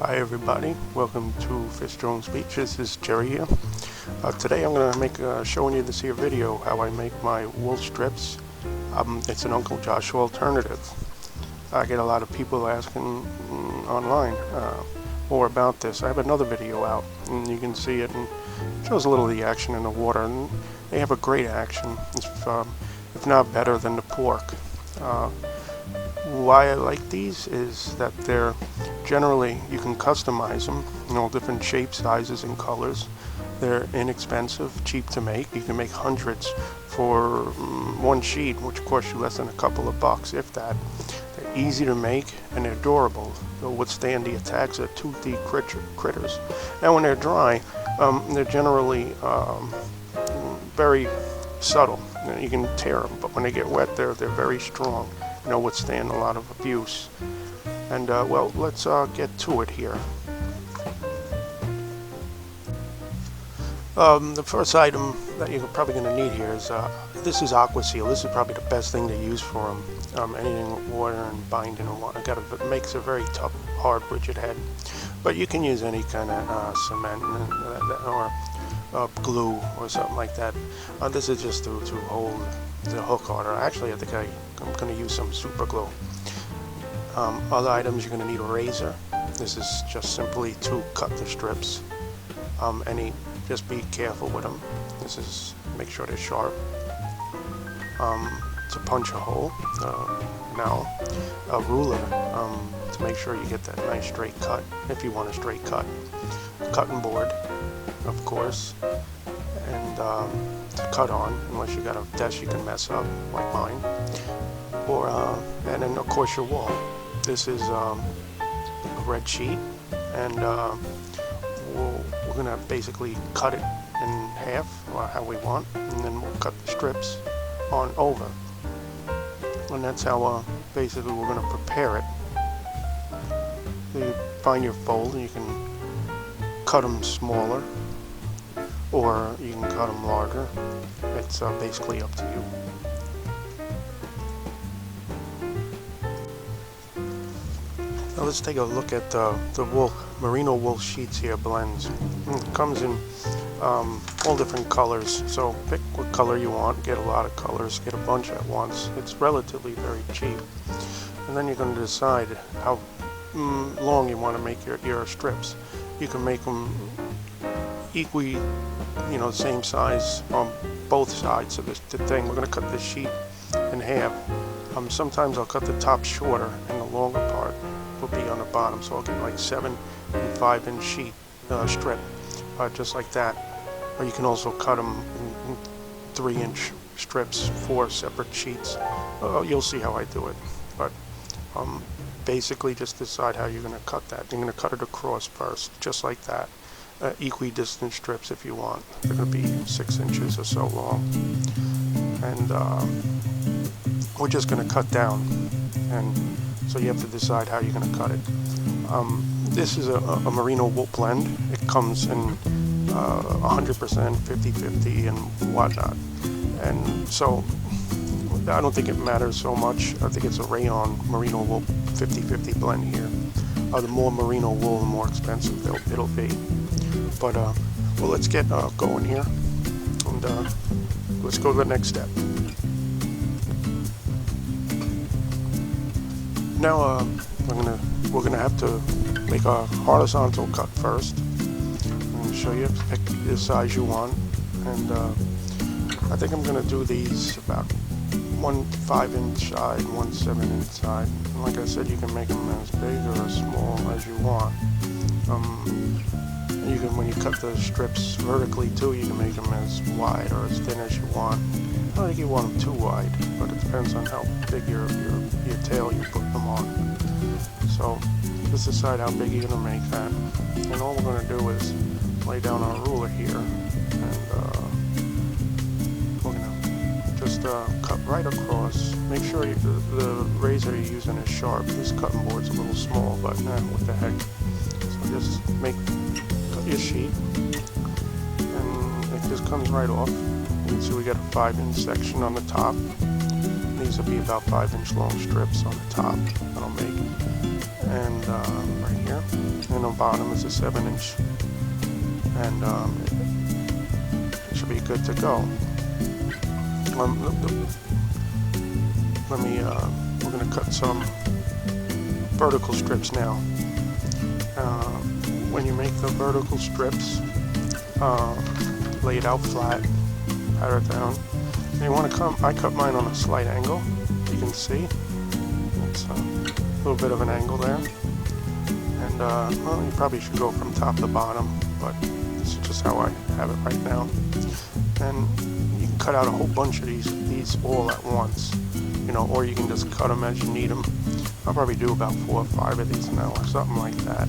Hi everybody, welcome to Fish Jones Beach. This is Jerry here. Today I'm going to make showing you this here video how I make my wool strips. It's an Uncle Joshua alternative. I get a lot of people asking online more about this. I have another video out and you can see it, and it shows a little of the action in the water, and they have a great action, if not better than the pork. Why I like these is that they're generally, you can customize them in all different shapes, sizes, and colors. They're inexpensive, cheap to make. You can make hundreds for one sheet, which costs you less than a couple of bucks, if that. They're easy to make and they're durable. They'll withstand the attacks of toothy critters. And when they're dry, they're generally very subtle. You can tear them, but when they get wet, they're very strong. Withstand a lot of abuse. And well, let's get to it here. The first item that you're probably going to need here is this is Aqua Seal. This is probably the best thing to use for them. Anything with water and binding and water. It makes a very tough, hard, rigid head. But you can use any kind of cement or glue or something like that. This is just to hold the hook harder. Actually, I think I'm going to use some super glue. Other items, you're going to need a razor. This is just simply to cut the strips. Just be careful with them. This is, make sure they're sharp. To punch a hole. Now, a ruler to make sure you get that nice straight cut, if you want a straight cut. A cutting board, of course, and to cut on, unless you got a desk you can mess up, like mine. Or and then of course your wall. This is a red sheet, and we're gonna basically cut it in half, or how we want, and then we'll cut the strips on over. And that's how basically we're gonna prepare it. You find your fold, and you can cut them smaller, or you can cut them larger. It's basically up to you. Now let's take a look at the wool, merino wool sheets here, blends. It comes in all different colors, so pick what color you want. Get a lot of colors, get a bunch at once. It's relatively very cheap. And then you're going to decide how long you want to make your strips. You can make them equally, same size on both sides of the thing. We're going to cut this sheet in half. Sometimes I'll cut the top shorter and the longer part will be on the bottom, so I'll get like 7 and 5 inch sheet strip, just like that. Or you can also cut them in 3 inch strips, 4 separate sheets. You'll see how I do it, but basically just decide how you're going to cut that. You're going to cut it across first, just like that. Equidistant strips if you want. They're going to be 6 inches or so long, and we're just going to cut down, and so you have to decide how you're going to cut it. This is a merino wool blend. It comes in 100%, 50-50, and whatnot, and so I don't think it matters so much. I think it's a rayon merino wool 50-50 blend here. The more merino wool, the more expensive it'll be. But well, let's get going here, and let's go to the next step. Now we're gonna have to make a horizontal cut first. I'm gonna show you, pick the size you want, and I think I'm gonna do these about 1 5-inch side, 1 7-inch side. And like I said, you can make them as big or as small as you want. You can, when you cut the strips vertically too, you can make them as wide or as thin as you want. I don't think you want them too wide, but it depends on how big your tail you put them on. So just decide how big you're going to make that. And all we're going to do is lay down our ruler here, and we're going to just cut right across. Make sure the razor you're using is sharp. This cutting board's a little small, but what the heck. So just cut your sheet, and it just comes right off. You can see we got a 5-inch section on the top. These will be about 5-inch long strips on the top that I'll make. And right the bottom is a 7-inch, and it should be good to go. We're going to cut some vertical strips now. When you make the vertical strips, lay it out flat, pat it down. And you want to I cut mine on a slight angle. You can see it's a little bit of an angle there. And well, you probably should go from top to bottom, but this is just how I have it right now. And you can cut out a whole bunch of these all at once, you know, or you can just cut them as you need them. I'll probably do about 4 or 5 of these an hour, something like that.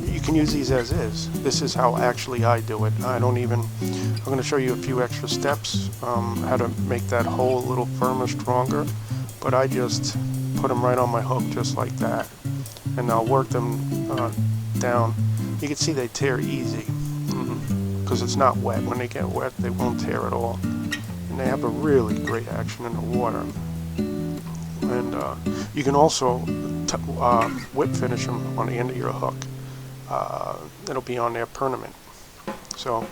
You can use these as is. This is how actually I do it. I'm going to show you a few extra steps, how to make that hole a little firmer, stronger, but I just put them right on my hook just like that, and I'll work them down. You can see they tear easy because it's not wet. When they get wet, they won't tear at all, and they have a really great action in the water. And you can also whip finish them on the end of your hook. It'll be on there permanent. So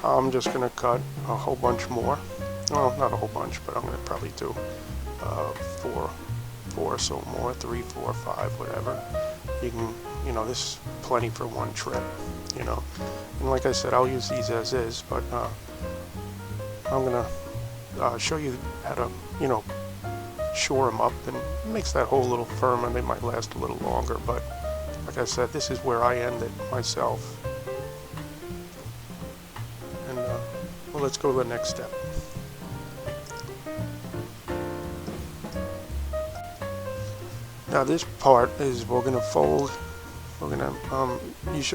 I'm just going to cut a whole bunch more. Well, not a whole bunch, but I'm going to probably do 4 or so more, 3, 4, 5, whatever. You can, you know, this is plenty for one trip, you know. And like I said, I'll use these as is, but I'm going to show you how to, you know, shore them up, and it makes that hole a little firmer. They might last a little longer, but like I said, this is where I end it myself. And well, let's go to the next step. Now this part is we're going to fold. We're going to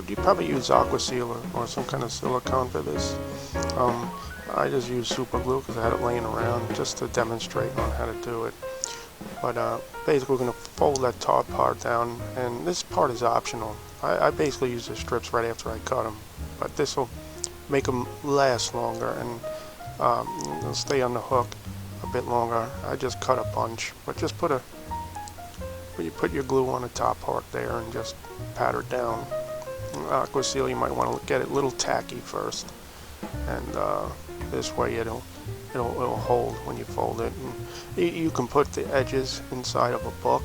you probably use aqua seal or some kind of silicone for this. I just use super glue because I had it laying around just to demonstrate on how to do it. But basically we're going to fold that top part down, and this part is optional. I basically use the strips right after I cut them, but this will make them last longer, and they'll stay on the hook a bit longer. I just cut a bunch, but just you put your glue on the top part there and just pat her down. Aqua seal, you might want to get it a little tacky first, and this way it'll hold when you fold it. And you can put the edges inside of a book,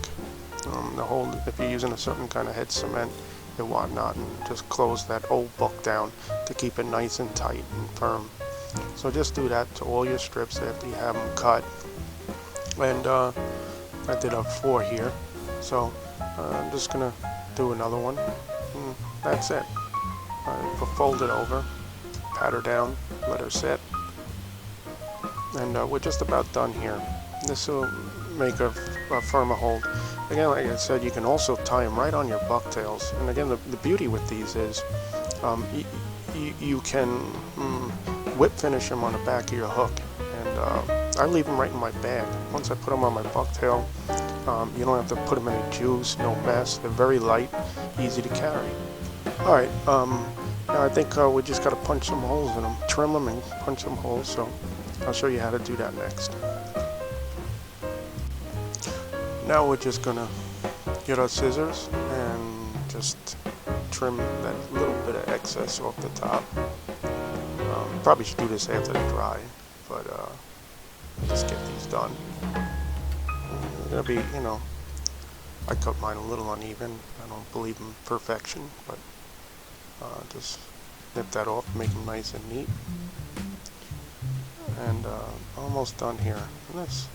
if you're using a certain kind of head cement and whatnot, and just close that old book down to keep it nice and tight and firm. So just do that to all your strips after you have them cut. And I did 4 here, so I'm just gonna do another one. And that's it. Fold it over, pat her down, let her sit, and we're just about done here. This will make a firmer hold. Again, like I said, you can also tie them right on your bucktails. And again, the beauty with these is you can whip finish them on the back of your hook. And I leave them right in my bag. Once I put them on my bucktail, you don't have to put them in a juice, no mess. They're very light, easy to carry. Alright, now I think we just got to punch some holes in them, trim them and punch some holes. So I'll show you how to do that next. Now we're just going to get our scissors and just trim that little bit of excess off the top. Probably should do this after they dry, but just get these done. They're going to be, you know, I cut mine a little uneven. I don't believe in perfection, but just nip that off, make them nice and neat. And almost done here. And this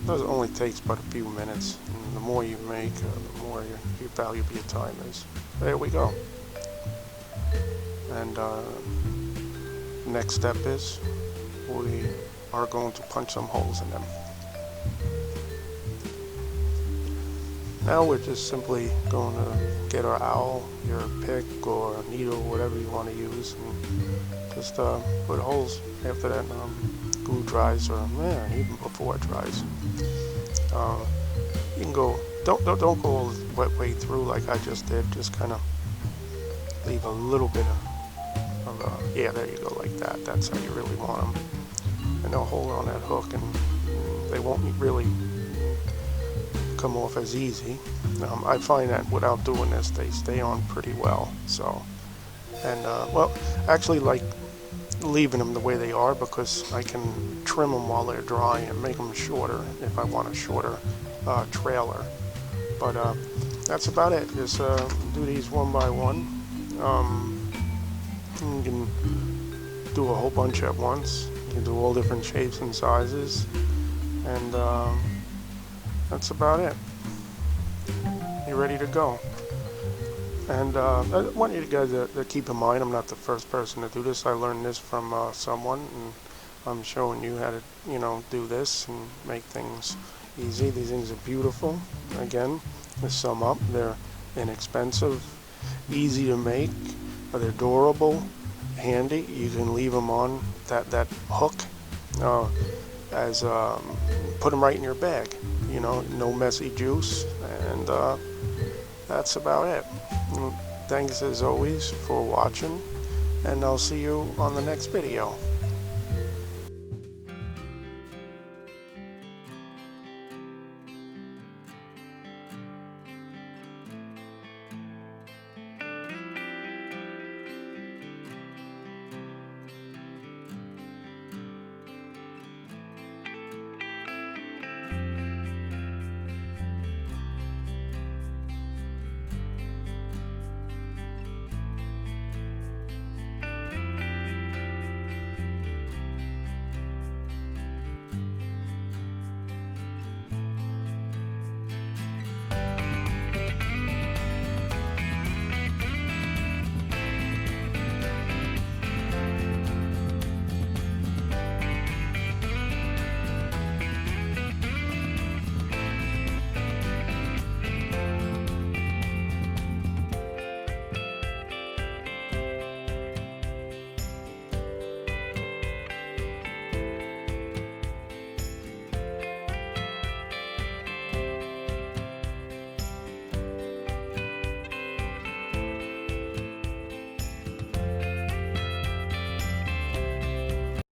only takes but a few minutes. And the more you make, the more your valuable your time is. There we go. And next step is we are going to punch some holes in them. Now we're just simply going to get our owl, your pick or a needle, whatever you want to use, and just put holes after that glue dries, or even before it dries. You can go, don't go all the wet way through like I just did. Just kind of leave a little bit of yeah, there you go, like that. That's how you really want them, and they'll hold on that hook, and they won't really come off as easy. I find that without doing this, they stay on pretty well. So, and well, actually like leaving them the way they are because I can trim them while they're dry and make them shorter if I want a shorter trailer. But that's about it. Just do these one by one. You can do a whole bunch at once. You can do all different shapes and sizes, and that's about it. You're ready to go. And I want you guys to keep in mind, I'm not the first person to do this. I learned this from someone, and I'm showing you how to, do this and make things easy. These things are beautiful. Again, to sum up, they're inexpensive, easy to make, they're durable, handy. You can leave them on that hook as put them right in your bag. No messy juice, and that's about it. Thanks as always for watching, and I'll see you on the next video.